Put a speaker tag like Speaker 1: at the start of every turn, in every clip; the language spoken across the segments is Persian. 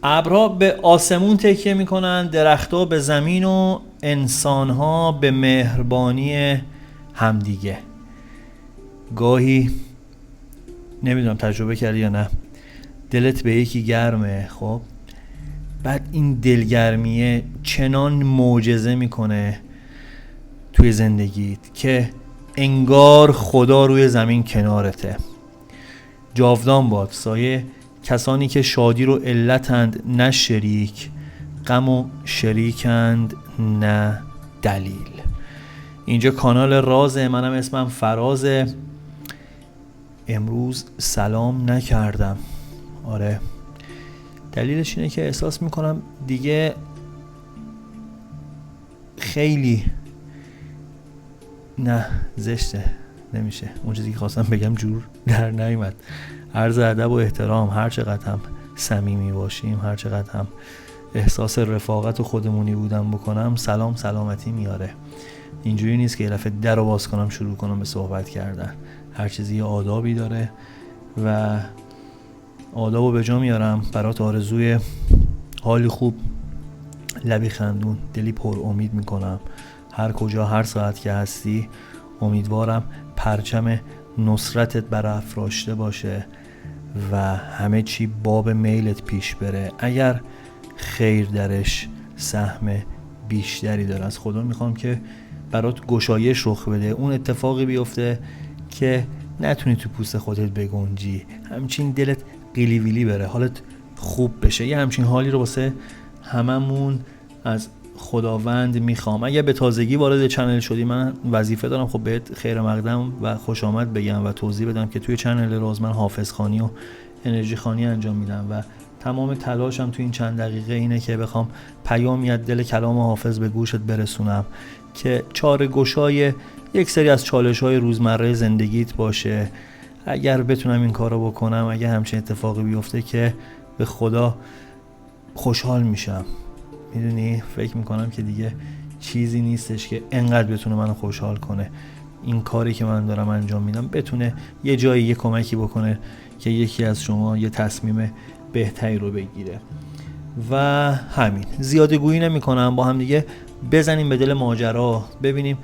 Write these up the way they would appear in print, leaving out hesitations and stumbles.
Speaker 1: ابرها به آسمون تکیه میکنن، درختها به زمین و انسانها به مهربانی همدیگه. گاهی نمیدونم تجربه کردی یا نه، دلت به یکی گرمه، خب بعد این دلگرمیه چنان معجزه میکنه توی زندگیت که انگار خدا روی زمین کنارته. جاودان باد سایه کسانی که شادی رو علتند نه شریک، غم و شریکند نه دلیل. اینجا کانال رازه، منم اسمم فرازه. امروز سلام نکردم، آره دلیلش اینه که احساس میکنم دیگه خیلی نه زشته، نمیشه اون چیزی که خواستم بگم جور در نیامد. عرض ادب و احترام، هر چقدر هم صمیمی باشیم، هر چقدر هم احساس رفاقت و خودمونی بودن بکنم، سلام سلامتی میاره. اینجوری نیست که یه دفعه در رو باز کنم شروع کنم به صحبت کردن. هر چیزی یه آدابی داره و آدابو به جا میارم برات. آرزوی حالی خوب، لبی خندون، دلی پر امید میکنم. هر کجا هر ساعت که هستی امیدوارم پرچم نصرتت برافراشته باشه و همه چی باب میلت پیش بره. اگر خیر درش سهم بیشتری داره، از خدا میخوام که برات گشایش رخ بده، اون اتفاقی بیفته که نتونی تو پوست خودت بگنجی، همچین دلت قیلی ویلی بره، حالت خوب بشه. یه همچین حالی رو واسه هممون از خداوند میخوام. اگه به تازگی وارد چنل شدی، من وظیفه دارم خب بهت خیر مقدم و خوش آمد بگم و توضیح بدم که توی چنل راز من حافظ خوانی و انرژی خوانی انجام میدم و تمام تلاشم توی این چند دقیقه اینه که بخوام پیامی از دل کلام حافظ به گوشت برسونم که چاره گشای یک سری از چالش‌های روزمره زندگیت باشه. اگر بتونم این کارو بکنم، اگر همچین اتفاقی بیفته، که به خدا خوشحال میشم. میدونی فکر میکنم که دیگه چیزی نیستش که انقدر بتونه منو خوشحال کنه. این کاری که من دارم انجام میدم بتونه یه جایی یه کمکی بکنه که یکی از شما یه تصمیم بهتری رو بگیره. و همین، زیاده گویی نمی کنم، با هم دیگه بزنیم به دل ماجرا، ببینیم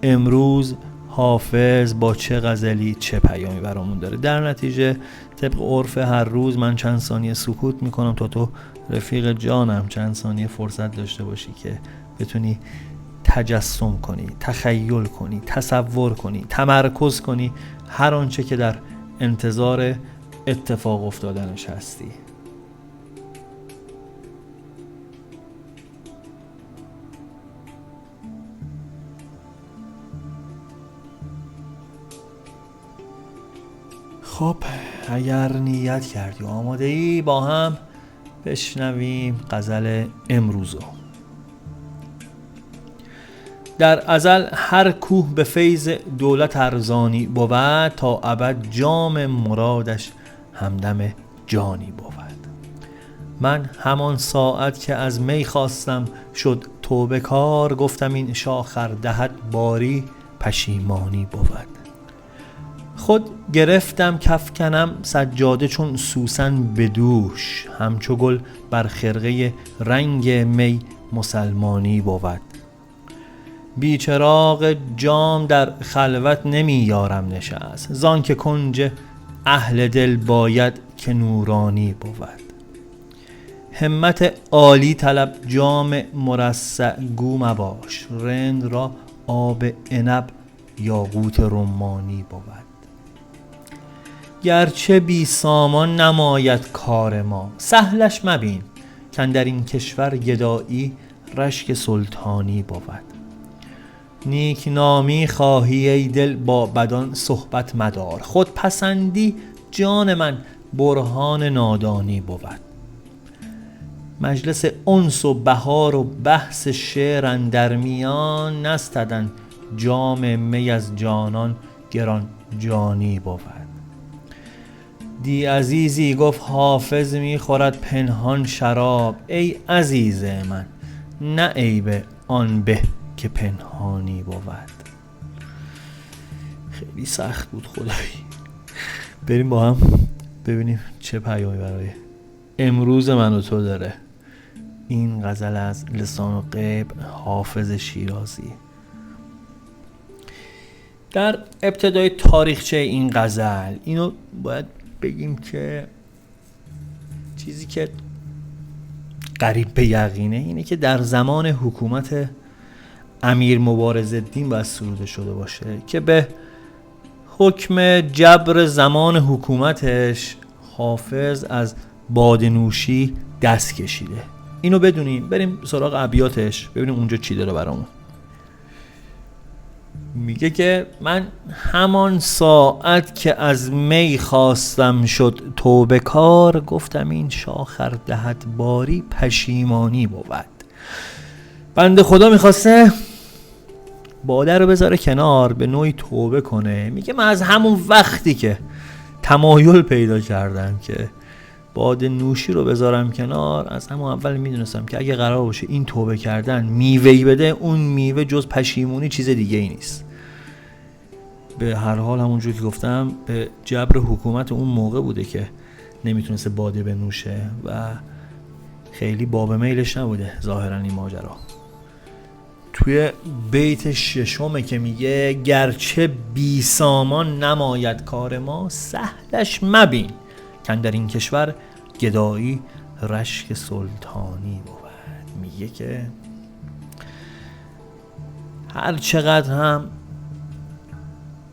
Speaker 1: امروز حافظ با چه غزلی چه پیامی برامون داره. در نتیجه طبق عرف هر روز من چند ثانیه سکوت میکنم تا تو رفیق جانم چند ثانیه فرصت داشته باشی که بتونی تجسم کنی، تخیل کنی، تصور کنی، تمرکز کنی هر آنچه که در انتظار اتفاق افتادنش هستی. خب اگر نیت کردی و آماده ای، با هم بشنویم غزل امروزو. در ازل هر کوه به فیض دولت ارزانی بود، تا ابد جام مرادش همدم جانی بود. من همان ساعت که از می خواستم شد توبه کار، گفتم این شاخر دهد باری پشیمانی بود. خود گرفتم کفکنم سجاده چون سوسن به دوش، همچو گل بر خرقه رنگ می مسلمانی بود. بیچراغ جام در خلوت نمی یارم نشست، زان که کنج اهل دل باید که نورانی بود. همت عالی طلب جام مرصع گو مباش، رند را آب عنب یاقوت رمانی بود. گرچه بی سامان نماید کار ما، سهلش مبین کاندر این کشور گدایی رشک سلطانی بود. نیک نامی خواهی ای دل با بدان صحبت مدار، خود پسندی جان من برهان نادانی بود. مجلس انس و بهار و بحث شعر اندر میان، نستدن جام می از جانان گران جانی بود. دی عزیزی گفت حافظ می خورد پنهان شراب، ای عزیز من نه عیب آن به که پنهانی بود. خیلی سخت بود خدایی. بریم با هم ببینیم چه پیامی برای امروز من و تو داره. این غزل از لسان غیب حافظ شیرازی. در ابتدای تاریخچه این غزل اینو باید بگیم که چیزی که قریب به یقینه اینه که در زمان حکومت امیر مبارزالدین باید سروده شده باشه که به حکم جبر زمان حکومتش حافظ از باده نوشی دست کشیده. اینو بدونیم، بریم سراغ ابیاتش ببینیم اونجا چی داره برامون. میگه که من همان ساعت که از می خواستم شد توبه کار، گفتم این شاخر دهد باری پشیمانی بود. بنده خدا میخواسته باده رو بذاره کنار، به نوعی توبه کنه. میگه من از همون وقتی که تمایل پیدا کردم که باده نوشی رو بذارم کنار، از همون اول میدونستم که اگه قرار باشه این توبه کردن میوهی بده، اون میوه جز پشیمونی چیز دیگه ای نیست. به هر حال همونجور که گفتم به جبر حکومت اون موقع بوده که نمیتونسته باده بنوشه و خیلی باب میلش نبوده ظاهرا این ماجرا. توی بیت ششمه که میگه گرچه بی سامان نماید کار ما، سهلش مبین کن در این کشور گدایی رشک سلطانی بود. میگه که هر چقدر هم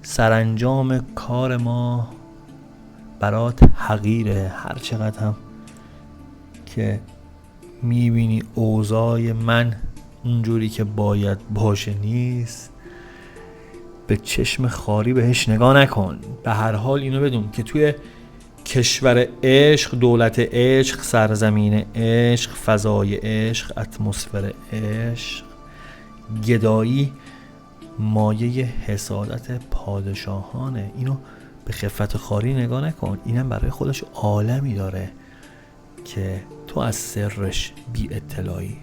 Speaker 1: سرانجام کار ما برات حقیره، هر چقدر هم که میبینی اوضاع من اونجوری که باید باشه نیست، به چشم خاری بهش نگاه نکن. به هر حال اینو بدون که توی کشور عشق، دولت عشق، سرزمین عشق، فضای عشق، اتمسفر عشق، گدایی مایه حسادت پادشاهانه. اینو به خفت خاری نگاه نکن، اینم برای خودش عالمی داره که تو از سرش بی اطلاعی.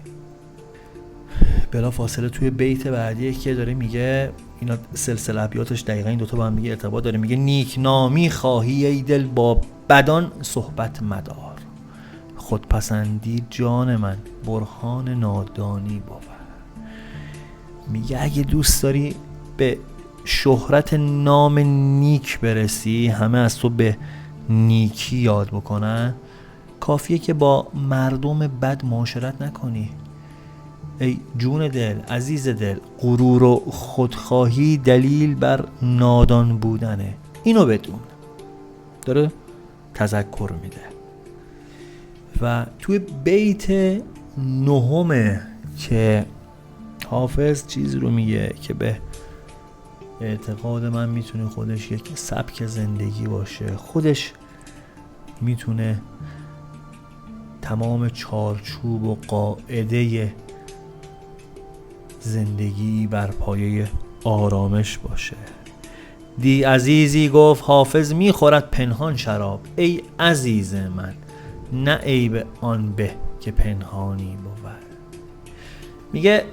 Speaker 1: بلا فاصله توی بیت بعدی که داره میگه، اینا سلسله ابیاتش دقیقا این دوتا با هم میگه ارتباط داره. میگه نیک نامی خواهی ای دل با بدان صحبت مدار، خودپسندی جان من برهان نادانی بود. میگه اگه دوست داری به شهرت نام نیک برسی، همه از تو به نیکی یاد بکنن، کافیه که با مردم بد معاشرت نکنی. ای جون دل، عزیز دل، غرور و خودخواهی دلیل بر نادان بودنه. اینو بدون. داره تذکر میده. و توی بیت نهمه که حافظ چیز رو میگه که به اعتقاد من میتونه خودش یک سبک زندگی باشه، خودش میتونه تمام چارچوب و قاعده زندگی بر پایه آرامش باشه. دی عزیزی گفت حافظ میخورد پنهان شراب، ای عزیز من نه عیب آن به که پنهانی بود. میگه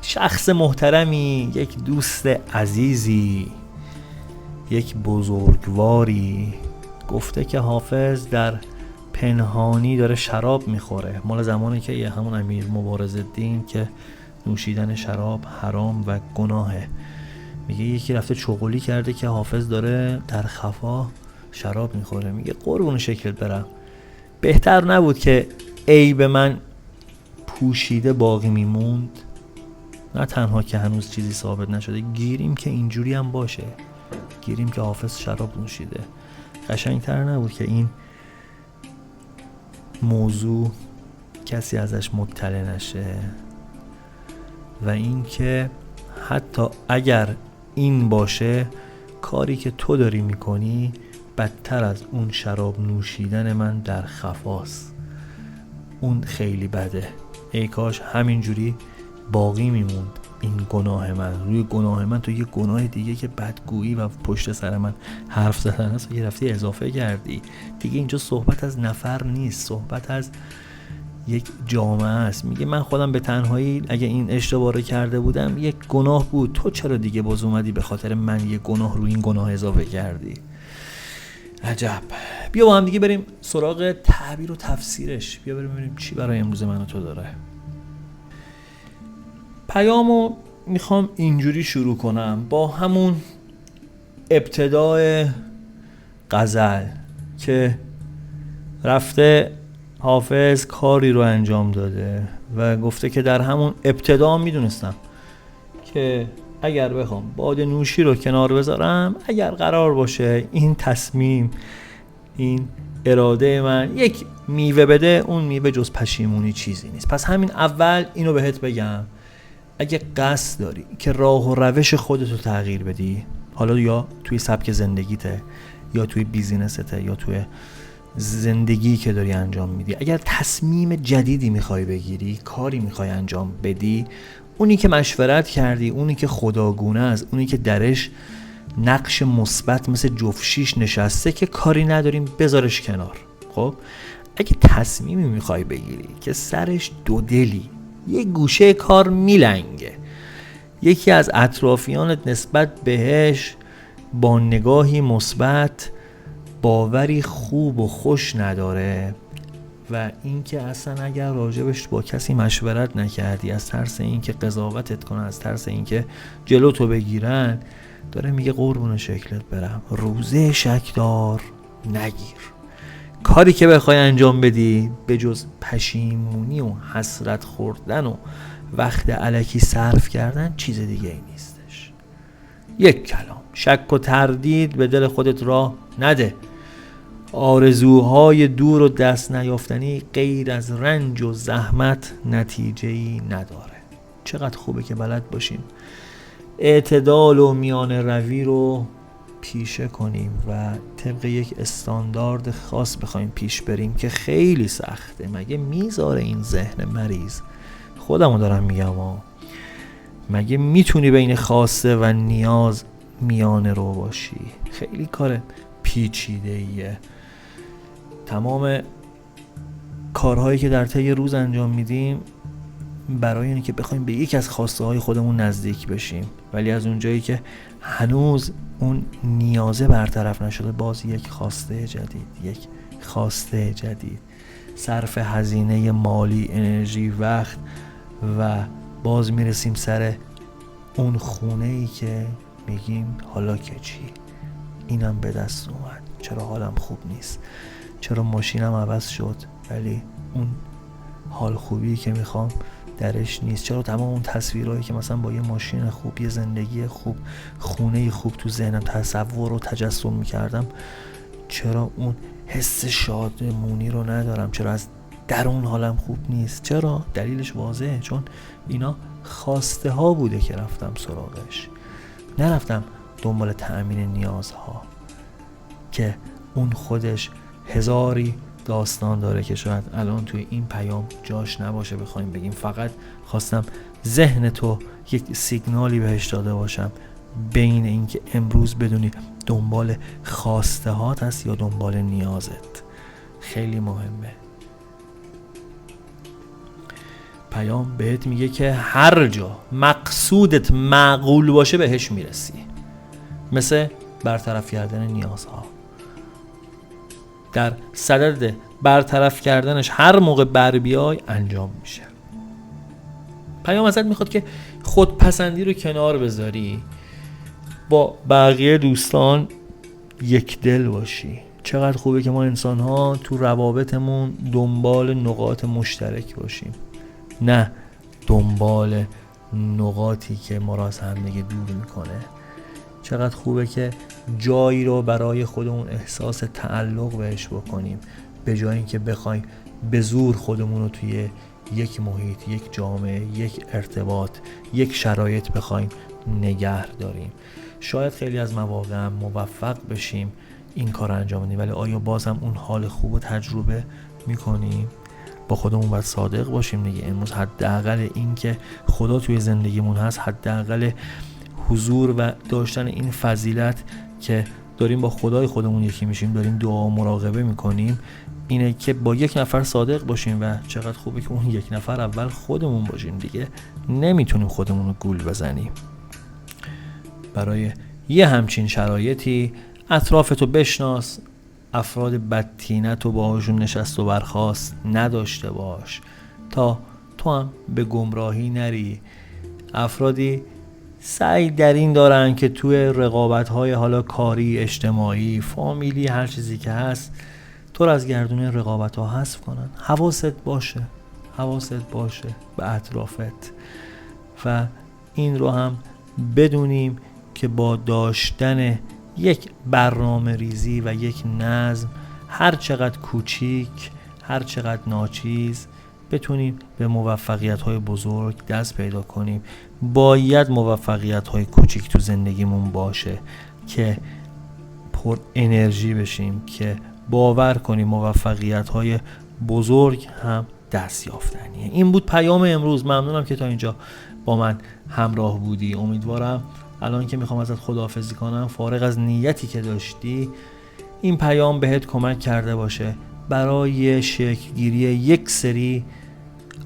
Speaker 1: شخص محترمی، یک دوست عزیزی، یک بزرگواری گفته که حافظ در پنهانی داره شراب میخوره. مال زمانی که همون امیر مبارزالدین که نوشیدن شراب حرام و گناهه. میگه یکی رفته چغلی کرده که حافظ داره در خفا شراب میخوره. میگه قربون شکل برم، بهتر نبود که عیب من پوشیده باقی میموند؟ نه تنها که هنوز چیزی ثابت نشده، گیریم که اینجوری هم باشه، گیریم که حافظ شراب نوشیده. قشنگتر نبود که این موضوع کسی ازش مطلع نشه؟ و این که حتی اگر این باشه، کاری که تو داری میکنی بدتر از اون شراب نوشیدن من در خفاست. اون خیلی بده. ای کاش همینجوری باقی میموند این گناه من. روی گناه من تو یه گناه دیگه که بدگویی و پشت سر من حرف زدن است یه رفتی اضافه کردی. دیگه اینجا صحبت از نفر نیست، صحبت از یک جامعه است. میگه من خودم به تنهایی اگه این اشتباه رو کرده بودم یک گناه بود، تو چرا دیگه باز اومدی به خاطر من یه گناه روی این گناه اضافه کردی؟ عجب. بیا با هم دیگه بریم سراغ تعبیر و تفسیرش. بیا بریم ببینیم چی برای امروز من و تو داره. پیامو میخوام اینجوری شروع کنم با همون ابتدای غزل که رفته حافظ کاری رو انجام داده و گفته که در همون ابتدا میدونستم که اگر بخوام باده نوشی رو کنار بذارم، اگر قرار باشه این تصمیم، این اراده من یک میوه بده، اون میوه جز پشیمونی چیزی نیست. پس همین اول اینو بهت بگم، اگه قصد داری که راه و روش خودتو تغییر بدی، حالا یا توی سبک زندگیته یا توی بیزینسته یا توی زندگی که داری انجام میدی، اگر تصمیم جدیدی میخوای بگیری، کاری میخوای انجام بدی، اونی که مشورت کردی، اونی که خداگونه است، اونی که درش نقش مثبت مثل جفشیش نشسته که کاری نداریم، بذارش کنار. خب اگه تصمیمی میخوای بگیری که سرش دو دلی، یه گوشه کار میلنگه، یکی از اطرافیانت نسبت بهش با نگاهی مثبت باوری خوب و خوش نداره و اینکه اصلا اگر راجبش با کسی مشورت نکردی از ترس اینکه قضاوتت کنن، از ترس اینکه جلوتو بگیرن، داره میگه قربون شکلت برم، روزه شکدار نگیر. کاری که بخوای انجام بدی به جز پشیمونی و حسرت خوردن و وقت الکی صرف کردن چیز دیگه ای نیستش. یک کلام شک و تردید به دل خودت راه نده. آرزوهای دور و دست نیافتنی غیر از رنج و زحمت نتیجه‌ای نداره. چقدر خوبه که بلد باشیم اعتدال و میان روی رو پیشه کنیم و طبق یک استاندارد خاص بخوایم پیش بریم که خیلی سخته. مگه میذاره این ذهن مریض، خودمو دارم میگم، مگه میتونی بین خواسته و نیاز میانه رو باشی؟ خیلی کار پیچیده ایه. تمام کارهایی که در طی روز انجام میدیم برای اینه که بخوایم به یک از خواسته های خودمون نزدیک بشیم، ولی از اونجایی که هنوز اون نیازه برطرف نشده، باز یک خواسته جدید، صرف هزینه مالی، انرژی، وقت و باز میرسیم سر اون خونه ای که میگیم حالا که چی؟ اینم به دست اومد، چرا حالم خوب نیست، چرا ماشینم عوض شد ولی اون حال خوبی که میخوام درش نیست، چرا تمام اون تصویرهایی که مثلا با یه ماشین خوب، یه زندگی خوب، خونه خوب تو ذهنم تصور و تجسم میکردم، چرا اون حس شادمونی رو ندارم، چرا از درون حالم خوب نیست؟ چرا؟ دلیلش واضحه، چون اینا خواسته ها بوده که رفتم سراغش، نرفتم دنبال تأمین نیازها که اون خودش هزاری داستان داره که شاید الان توی این پیام جاش نباشه بخوایم بگیم. فقط خواستم ذهن تو یک سیگنالی بهش داده باشم بین اینکه امروز بدونی دنبال خواسته هات هست یا دنبال نیازت. خیلی مهمه. پیام بهت میگه که هر جا مقصودت معقول باشه بهش میرسی، مثل برطرف کردن نیازها. در صدد برطرف کردنش هر موقع بر بیای انجام میشه. پیام ازت میخواد که خودپسندی رو کنار بذاری، با بقیه دوستان یک دل باشی. چقدر خوبه که ما انسان ها تو روابطمون دنبال نقاط مشترک باشیم، نه دنبال نقاطی که ما را از همدیگه دور میکنه. چقدر خوبه که جایی رو برای خودمون احساس تعلق بهش بکنیم، به جای اینکه بخوایم به زور خودمون رو توی یک محیط، یک جامعه، یک ارتباط، یک شرایط بخوایم نگه داریم. شاید خیلی از مواقع موفق بشیم این کار انجام بدیم، ولی آیا بازم اون حال خوب رو تجربه میکنیم؟ با خودمون باید صادق باشیم دیگه. امروز حداقل این که خدا توی زندگیمون هست، حداقل حضور و داشتن این فضیلت که داریم با خدای خودمون یکی میشیم، داریم دعا و مراقبه میکنیم، اینه که با یک نفر صادق باشیم و چقدر خوبه که اون یک نفر اول خودمون باشیم دیگه. نمیتونیم خودمون رو گول بزنیم. برای یه همچین شرایطی اطرافتو بشناس، افراد بدطینت و باهاشون نشست و برخاست نداشته باش تا تو هم به گمراهی نری. افرادی سعی در این دارن که توی رقابت‌های حالا کاری، اجتماعی، فامیلی، هر چیزی که هست تو رو از گردون رقابت‌ها حذف کنن. حواست باشه به اطرافت و این رو هم بدونیم که با داشتن یک برنامه ریزی و یک نظم، هر چقدر کوچیک، هر چقدر ناچیز، بتونیم به موفقیت‌های بزرگ دست پیدا کنیم. باید موفقیت‌های کوچیک تو زندگیمون باشه که پر انرژی بشیم، که باور کنیم موفقیت‌های بزرگ هم دست یافتنیه. این بود پیام امروز. ممنونم که تا اینجا با من همراه بودی. امیدوارم الان که میخوام ازت خداحافظی کنم، فارغ از نیتی که داشتی، این پیام بهت کمک کرده باشه برای شکل‌گیری یک سری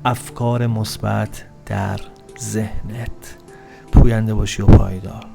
Speaker 1: افکار مثبت در ذهنت. پوینده باشی و پایدار.